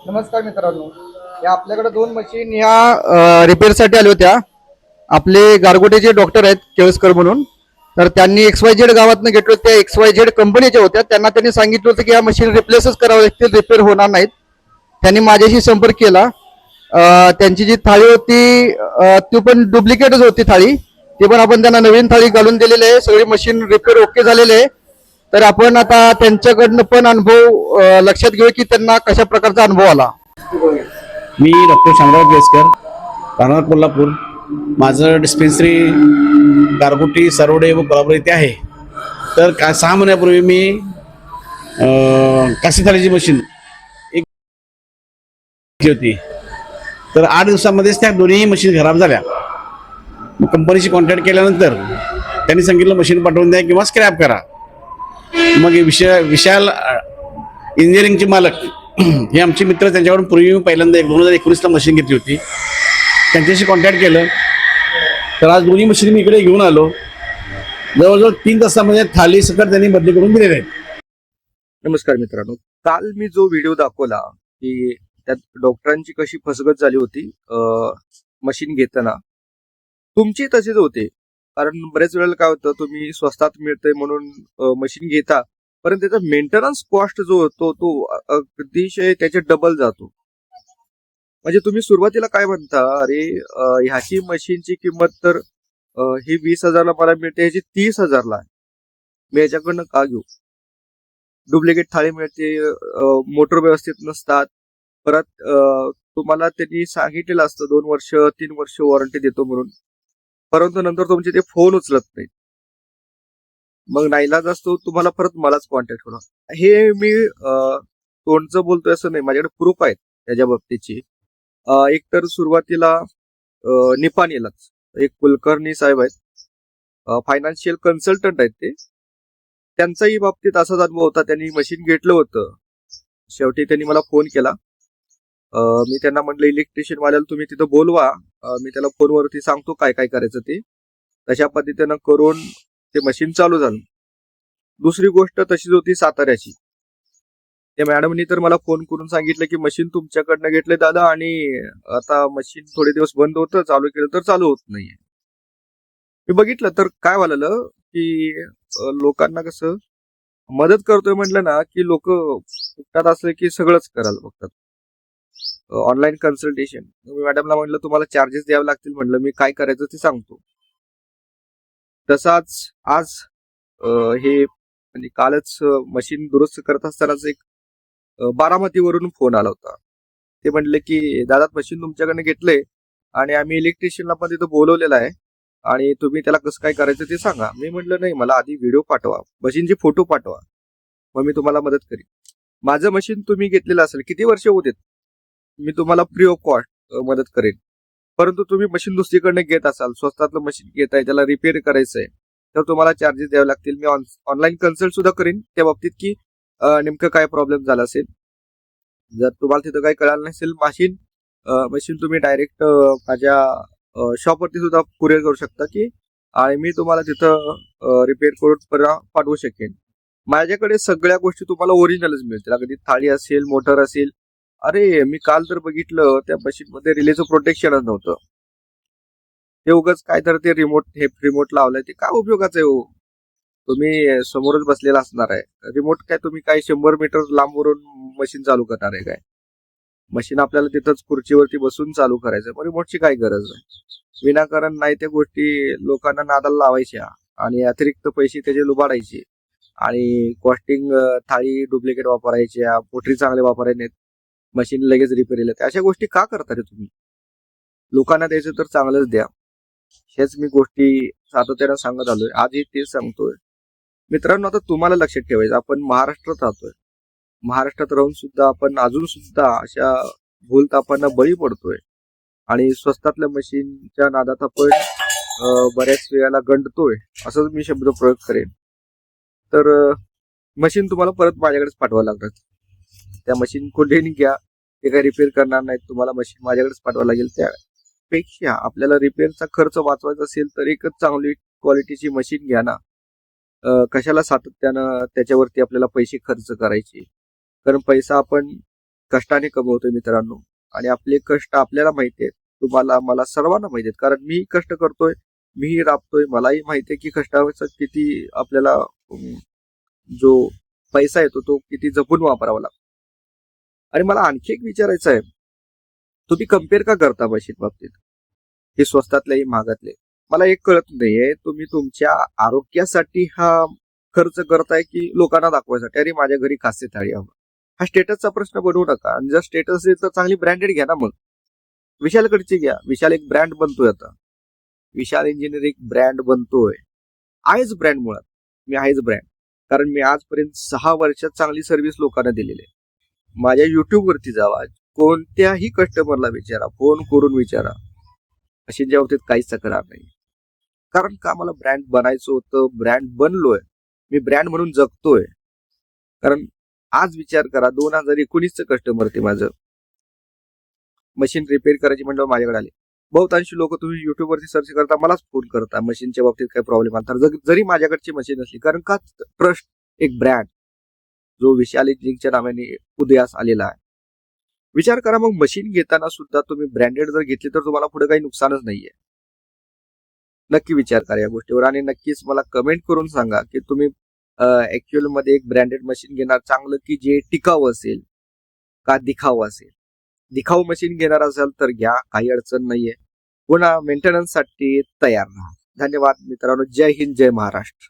नमस्कार मित्रांनो. या आपल्याकडे दोन मशीन या रिपेअरसाठी आल्या होत्या. आपले गारगोटेचे डॉक्टर आहेत केळसकर म्हणून. तर त्यांनी XYZ गावातनं घेतलं. त्या XYZ कंपनीच्या होत्या. त्यांनी सांगितलं होतं की या मशीन रिप्लेसच करावं लागतील, रिपेअर होणार नाहीत. त्यांनी माझ्याशी संपर्क केला. त्यांची जी थाळी होती ती पण डुप्लिकेटच होती थाळी. ती पण आपण त्यांना नवीन थाळी घालून दिलेली आहे. सगळी मशीन रिपेअर ओके झालेले आहे. तर आपण आता त्यांच्याकडनं पण अनुभव लक्षात घेऊ की त्यांना कशा प्रकारचा अनुभव आला. मी डॉक्टर शामराव केळसकर, राहणार कोल्हापूर. माझं डिस्पेन्सरी गारगोटी, सरवडे व कोल्हापूर येथे आहे. तर 6 महिन्यापूर्वी मी काशी थाळीची मशीन एक घेतली होती. तर 8 दिवसामध्येच त्या दोन्ही मशीन खराब झाल्या. मग कंपनीशी कॉन्टॅक्ट केल्यानंतर त्यांनी सांगितलं मशीन पाठवून द्या किंवा स्क्रॅप करा. मग विशाल इंजिनिअरिंगचे मालक हे आमचे मित्र, त्यांच्याकडून पूर्वी मी पहिल्यांदा 2019ला मशीन घेतली होती. त्यांच्याशी कॉन्टॅक्ट केलं. तर आज दोन्ही मशीन मी इकडे घेऊन आलो. जवळजवळ 3 तासामध्ये थाली सकट त्यांनी बदली करून दिलेले आहेत. नमस्कार मित्रांनो. काल मी जो व्हिडिओ दाखवला की त्यात डॉक्टरांची कशी फसगत झाली होती मशीन घेताना, तुमची तसेच होते. कारण बरेच वेळेला काय होतं, तुम्ही स्वस्तात मिळतंय म्हणून मशीन घेता, परंतु त्याचा मेंटेनन्स कॉस्ट जो होतो तो अतिशय त्याचे डबल जातो. म्हणजे तुम्ही सुरुवातीला काय म्हणता, अरे ह्याची मशीनची किंमत तर ही 20,000ला मला मिळते, ह्याची 30,000ला आहे, मी ह्याच्याकडनं का घेऊ. डुप्लिकेट थाळी मिळते, मोटर व्यवस्थित नसतात. परत तुम्हाला त्यांनी सांगितलेलं असतं 2 वर्ष 3 वर्ष वॉरंटी देतो म्हणून, परंतु नंतर तुमचे ते फोन उचलत नाहीत. मग नाईलाज असतो, तुम्हाला परत मलाच कॉन्टॅक्ट होणार. हे मी तोंडचं बोलतोय असं नाही, माझ्याकडे प्रूफ आहेत त्याच्या बाबतीची. एक तर सुरुवातीला निपाणीलाच एक कुलकर्णी साहेब आहेत, फायनान्शियल कन्सल्टंट आहेत ते. त्यांचाही बाबतीत असाच अनुभव होता. त्यांनी मशीन घेतलं होतं. शेवटी त्यांनी मला फोन केला. मी त्यांना म्हटलं इलेक्ट्रिशियन वाल्याला तुम्ही तिथं बोलवा, मी त्याला फोनवरती सांगतो काय काय करायचं ते. तशा पद्धतीनं करून ते मशीन चालू झालं. दुसरी गोष्ट तशीच होती साताऱ्याची. त्या मॅडमनी तर मला फोन करून सांगितलं की मशीन तुमच्याकडनं घेतले दादा, आणि आता मशीन थोडे दिवस बंद होतं, चालू केलं तर चालू होत नाहीये. मी बघितलं तर काय झालं की लोकांना कसं मदत करतोय म्हटलं ना की लोक फुकटात असलं की सगळंच करायला बघतात. ऑनलाईन कन्सल्टेशन, मी मॅडमला म्हटलं तुम्हाला चार्जेस द्यावे लागतील, म्हटलं मी काय करायचं ते सांगतो. तसाच आज हे म्हणजे कालच मशीन दुरुस्त करत असतानाच एक बारामतीवरून फोन आला होता. ते म्हणले की दादा मशीन तुमच्याकडनं घेतलंय आणि आम्ही इलेक्ट्रिशियनला पण तिथं बोलवलेलं आहे, आणि तुम्ही त्याला कसं काय करायचं ते सांगा. मी म्हटलं नाही, मला आधी व्हिडिओ पाठवा, मशीनचे फोटो पाठवा, मग मी तुम्हाला मदत करीन. माझं मशीन तुम्ही घेतलेलं असेल, किती वर्ष होते, मी तुम्हाला फ्री ऑफ कॉस्ट मदत करेन. परंतु तुम्ही मशीन दुसरीकडनं घेत असाल, स्वस्तातलं मशीन घेताय, त्याला रिपेअर करायचंय, तर तुम्हाला चार्जेस द्यावे लागतील. मी ऑनलाईन कन्सल्ट सुद्धा करेन त्या बाबतीत की नेमकं काय प्रॉब्लेम झाला असेल. जर तुम्हाला तिथं काही कळालं नसेल, मशीन तुम्ही डायरेक्ट माझ्या शॉपवरती सुद्धा कुरिअर करू शकता की, आणि मी तुम्हाला तिथं रिपेअर करून पाठवू शकेन. माझ्याकडे सगळ्या गोष्टी तुम्हाला ओरिजिनलच मिळतील. अगदी थाळी असेल, मोटर असेल. अरे मी काल तर बघितलं त्या मशीन मध्ये रिलेचं प्रोटेक्शनच नव्हतं. ते उगाच काय तर ते रिमोट लावलंय, ते काय उपयोगाचं आहे हो. तुम्ही समोरच बसलेला असणार आहे, रिमोट काय तुम्ही काय 100 मीटर लांबवरून मशीन चालू करणार आहे काय. मशीन आपल्याला तिथंच खुर्चीवरती बसून चालू करायचं, मग रिमोटची काय गरज आहे. विनाकारण नाही त्या गोष्टी लोकांना नादाला लावायच्या आणि अतिरिक्त पैसे त्याचे लुबाडायचे, आणि कॉस्टिंग थाळी डुप्लिकेट वापरायच्या, मोटरी चांगले वापरायचे नाहीत, मशीन लगेच रिपेअर येईल. अशा गोष्टी का करता रे तुम्ही. लोकांना द्यायचं तर चांगलंच द्या. हेच मी गोष्टी सातत्यानं सांगत आलोय, आजही तेच सांगतोय. मित्रांनो, आता तुम्हाला लक्षात ठेवायचं, आपण महाराष्ट्रात राहतोय. महाराष्ट्रात राहून सुद्धा आपण अजून सुद्धा अशा भूलतापांना बळी पडतोय, आणि स्वस्तातल्या मशीनच्या नादात आपण बऱ्याच वेळेला गंडतोय, असंच मी शब्द प्रयोग करेन. तर मशीन तुम्हाला परत माझ्याकडेच पाठवावं लागणार. त्या मशीन कुठेही घ्या, ते काही रिपेअर करणार नाहीत, तुम्हाला मशीन माझ्याकडेच पाठवावं लागेल. त्यापेक्षा आपल्याला रिपेअरचा खर्च वाचवायचा असेल तर एकच चांगली क्वालिटीची मशीन घ्या ना. कशाला सातत्यानं त्याच्यावरती आपल्याला पैसे खर्च करायचे. कारण पैसा आपण कष्टाने कमवतोय मित्रांनो, आणि आपले कष्ट आपल्याला माहिती आहेत, तुम्हाला मला सर्वांना माहिती आहेत, कारण मी कष्ट करतोय, मीही राबतोय, मलाही माहिती आहे की कष्टाचा किती आपल्याला जो पैसा येतो तो किती जपून वापरावा लागतो. आणि मला आणखी एक विचारायचं आहे, तुम्ही कम्पेअर का करता मशीन बाबतीत, हे स्वस्तातले महागातले? मला एक कळत नाहीये, तुम्ही तुमच्या आरोग्यासाठी हा खर्च करताय की लोकांना दाखवायसाठी, अरे माझ्या घरी खासे थाळी हवं. हा स्टेटसचा प्रश्न बनवू नका, आणि जर स्टेटस असेल तर चांगली ब्रँडेड घ्या ना. मग विशालकडची घ्या, विशाल एक ब्रँड बनतोय आता, विशाल इंजिनियर एक ब्रँड बनतोय, आहेच ब्रँड मुळात, मी आहेच ब्रँड, कारण मी आजपर्यंत 6 वर्षात चांगली सर्व्हिस लोकांना दिलेली आहे. माझ्या युट्यूब वरती जावा, कोणत्याही कस्टमरला विचारा, फोन करून विचारा, मशीनच्या बाबतीत काहीच तक्रार नाही. कारण का मला ब्रँड बनायचं होतं, ब्रँड बनलोय, मी ब्रँड म्हणून जगतोय. कारण आज विचार करा, 2019चं कस्टमर ते माझं, मशीन रिपेअर करायची म्हणल्यावर माझ्याकडे आले. बहुतांशी लोक तुम्ही युट्यूब वरती सर्च करता, मलाच फोन करता मशीनच्या बाबतीत काही प्रॉब्लेम आला तर, जरी माझ्याकडची मशीन असली, कारण का ट्रस्ट, एक ब्रँड जो विशाल इंजिनिअरच्या नावाने उदयास आलेला आहे. विचार करा, मग मशीन घेताना सुद्धा तुम्ही ब्रँडेड जर घेतली तर तुम्हाला पुढे काही नुकसानच नाहीये. नक्की विचार करा या गोष्टीवर, आणि नक्कीच मला कमेंट करून सांगा की तुम्ही ऍक्च्युअल मध्ये एक ब्रँडेड मशीन घेणार चांगलं की जे टिकाऊ असेल, का दिखाऊ असेल. दिखाऊ मशीन घेणार असाल तर घ्या, काही अडचण नाहीये. पुन्हा मेंटेनन्स साठी तयार राहा. धन्यवाद मित्रांनो, जय हिंद, जय महाराष्ट्र.